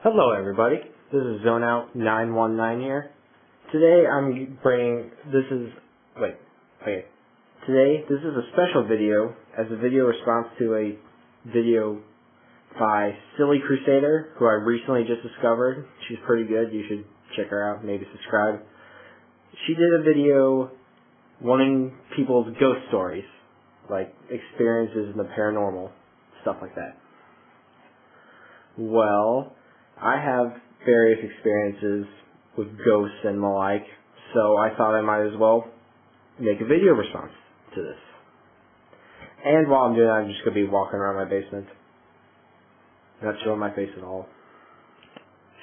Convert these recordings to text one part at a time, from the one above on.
Hello everybody, this is Zoneout 919 here. Today this is a special video as a video response to a video by Silly Crusader, who I recently just discovered. She's pretty good, you should check her out, maybe subscribe. She did a video wanting people's ghost stories, like experiences in the paranormal, stuff like that. Well, I have various experiences with ghosts and the like, so I thought I might as well make a video response to this. And while I'm doing that, I'm just going to be walking around my basement. Not showing my face at all.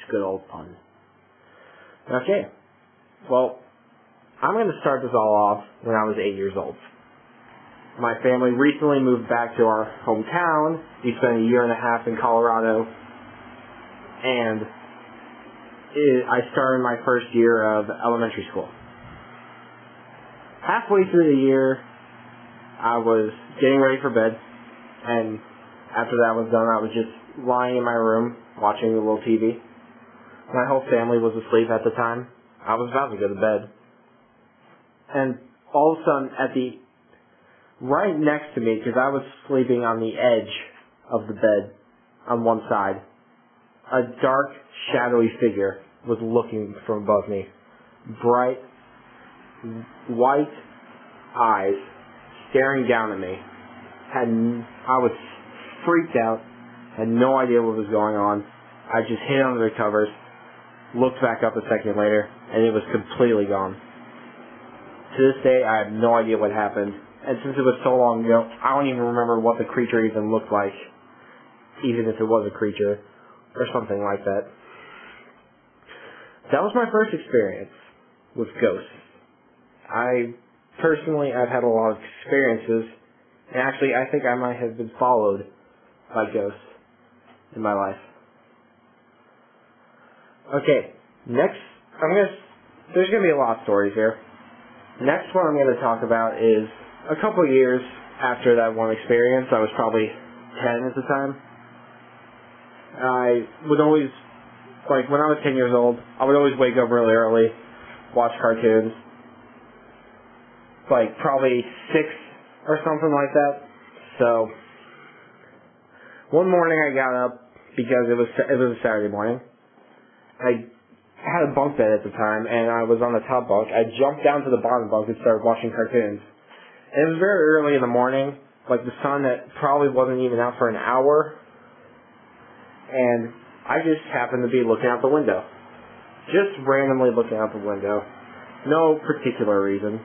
Just good old pun. Okay. Well, I'm going to start this all off when I was 8 years old. My family recently moved back to our hometown. We spent a year and a half in Colorado. And I started my first year of elementary school. Halfway through the year, I was getting ready for bed, and after that was done, I was just lying in my room watching a little TV. My whole family was asleep at the time. I was about to go to bed. And all of a sudden, right next to me, because I was sleeping on the edge of the bed on one side, a dark, shadowy figure was looking from above me. Bright, white eyes staring down at me. I was freaked out, had no idea what was going on. I just hid under the covers, looked back up a second later, and it was completely gone. To this day, I have no idea what happened. And since it was so long ago, I don't even remember what the creature even looked like, even if it was a creature. Or something like that. That was my first experience with ghosts. I've had a lot of experiences, and actually I think I might have been followed by ghosts in my life. Okay, next, there's going to be a lot of stories here. Next one I'm going to talk about is a couple years after that one experience. I was probably 10 at the time. I would always, when I was 10 years old, I would always wake up really early, watch cartoons, probably 6 or something like that. So, one morning I got up because it was a Saturday morning. I had a bunk bed at the time, and I was on the top bunk. I jumped down to the bottom bunk and started watching cartoons. And it was very early in the morning, the sun that probably wasn't even out for an hour. And I just happened to be looking out the window. Just randomly looking out the window. No particular reason.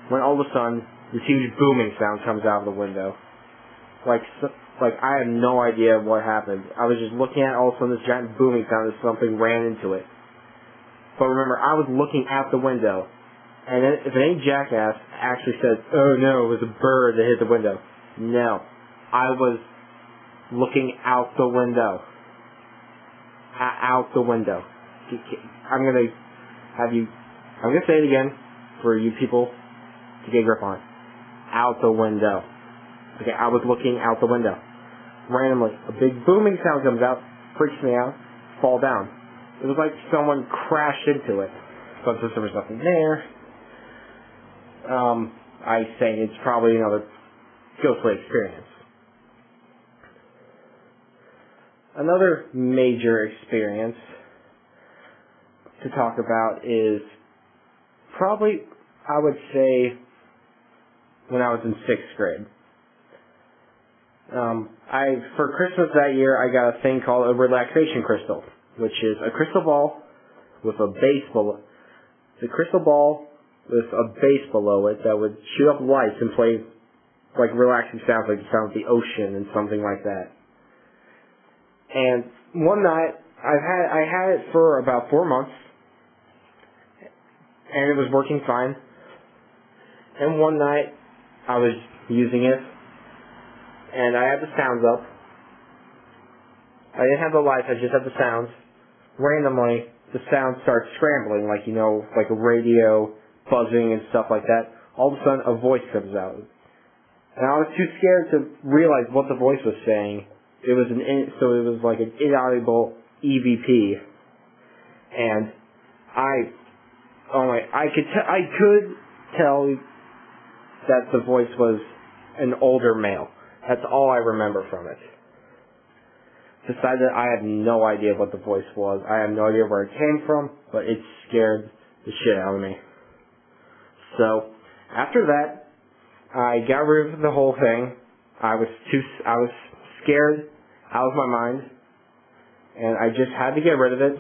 When all of a sudden, this huge booming sound comes out of the window. I had no idea what happened. I was just looking at all of a sudden this giant booming sound as something ran into it. But remember, I was looking out the window. And if any jackass actually said, "Oh no, it was a bird that hit the window." No. I was looking out the window. Out the window. I'm gonna say it again for you people to get a grip on. Out the window. Okay, I was looking out the window. Randomly, a big booming sound comes out, freaks me out, fall down. It was like someone crashed into it. But since there was nothing there, I say it's probably another ghostly experience. Another major experience to talk about is probably, I would say, when I was in 6th grade. For Christmas that year, I got a thing called a relaxation crystal, which is a crystal ball with a base below. The crystal ball with a base below it that would shoot up lights and play relaxing sounds, like the sound of the ocean and something like that. And one night, I had it for about 4 months, and it was working fine. And one night, I was using it, and I had the sounds up. I didn't have the lights, I just had the sounds. Randomly, the sound starts scrambling, like a radio buzzing and stuff like that. All of a sudden, a voice comes out. And I was too scared to realize what the voice was saying. It was like an inaudible EVP, and I could tell that the voice was an older male. That's all I remember from it. Besides that, I have no idea what the voice was. I have no idea where it came from, but it scared the shit out of me. So, after that, I got rid of the whole thing. I was scared out of my mind, and I just had to get rid of it.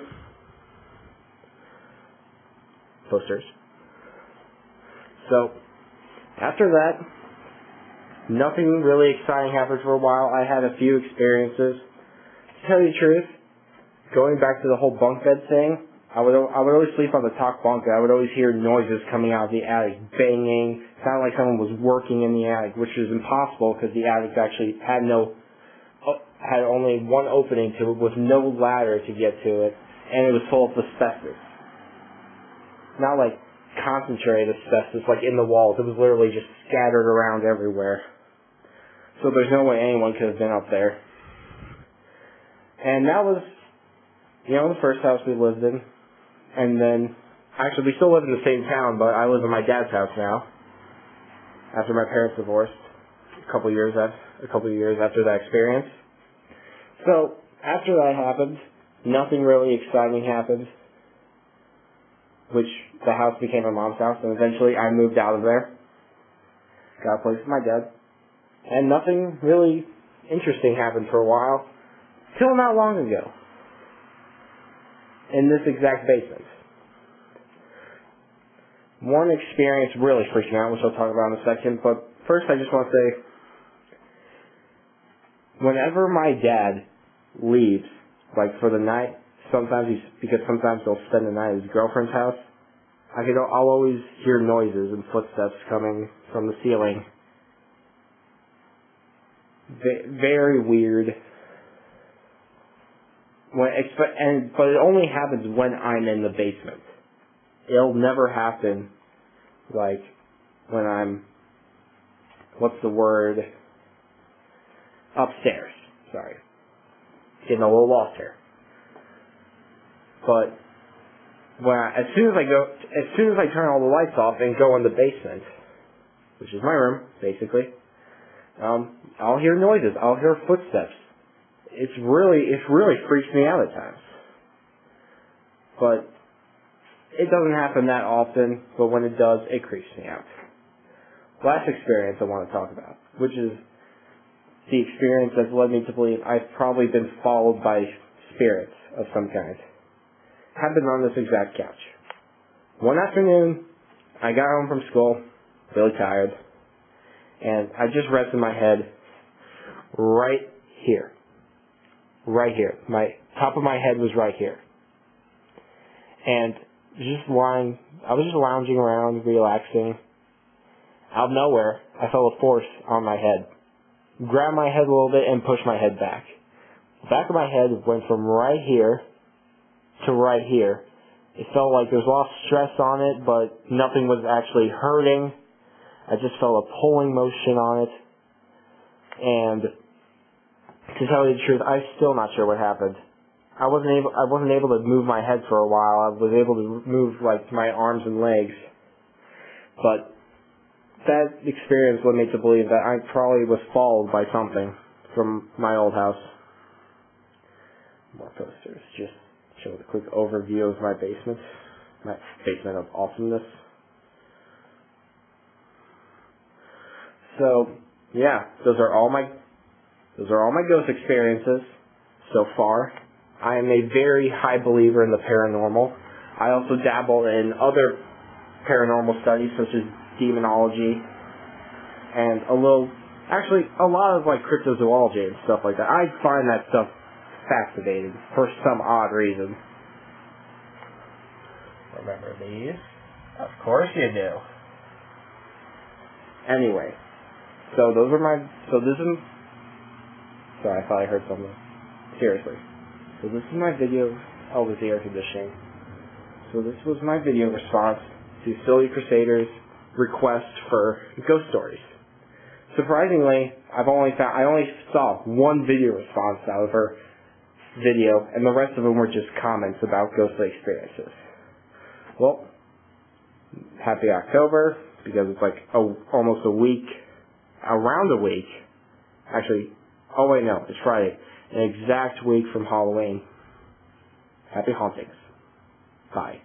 Posters. So, after that, nothing really exciting happened for a while. I had a few experiences. To tell you the truth, going back to the whole bunk bed thing, I would always sleep on the top bunk, and I would always hear noises coming out of the attic, banging. Sounded like someone was working in the attic, which is impossible because the attic actually had only one opening to it with no ladder to get to it, and it was full of asbestos. Not like concentrated asbestos, like in the walls. It was literally just scattered around everywhere. So there's no way anyone could have been up there. And that was, the first house we lived in. And then, actually, we still live in the same town, but I live in my dad's house now. After my parents divorced, a couple of years after that experience. So, after that happened, nothing really exciting happened. Which, the house became my mom's house, and eventually I moved out of there. Got a place with my dad. And nothing really interesting happened for a while. Till not long ago. In this exact basement. One experience really freaked me out, which I'll talk about in a second, but first I just want to say, whenever my dad leaves, like for the night, because sometimes he'll spend the night at his girlfriend's house, I'll always hear noises and footsteps coming from the ceiling. Very weird. But it only happens when I'm in the basement. It'll never happen, like, when I'm, upstairs. Sorry. Getting a little lost here. But, as soon as I turn all the lights off and go in the basement, which is my room, basically, I'll hear noises, I'll hear footsteps. It really freaks me out at times. But it doesn't happen that often, but when it does, it creeps me out. Last experience I want to talk about, which is the experience that's led me to believe I've probably been followed by spirits of some kind. Happened on this exact couch. One afternoon, I got home from school, really tired, and I just rested my head right here. Right here. My top of my head was right here. And I was just lounging around, relaxing. Out of nowhere, I felt a force on my head. Grabbed my head a little bit and pushed my head back. The back of my head went from right here to right here. It felt like there was a lot of stress on it, but nothing was actually hurting. I just felt a pulling motion on it. And to tell you the truth, I'm still not sure what happened. I wasn't able to move my head for a while. I was able to move my arms and legs. But that experience led me to believe that I probably was followed by something from my old house. More posters. Just show a quick overview of my basement. My basement of awesomeness. So, yeah, those are all my ghost experiences so far. I am a very high believer in the paranormal. I also dabble in other paranormal studies such as demonology and a lot of cryptozoology and stuff like that. I find that stuff fascinating for some odd reason. Remember these? Of course you do. Anyway, sorry, I thought I heard something. Seriously. So this is my video of the air conditioning. So this was my video response to Silly Crusader's request for ghost stories. Surprisingly, I only saw one video response out of her video, and the rest of them were just comments about ghostly experiences. Well, happy October, because it's like almost a week, around a week, actually, oh wait, no, it's Friday, an exact week from Halloween. Happy hauntings. Bye.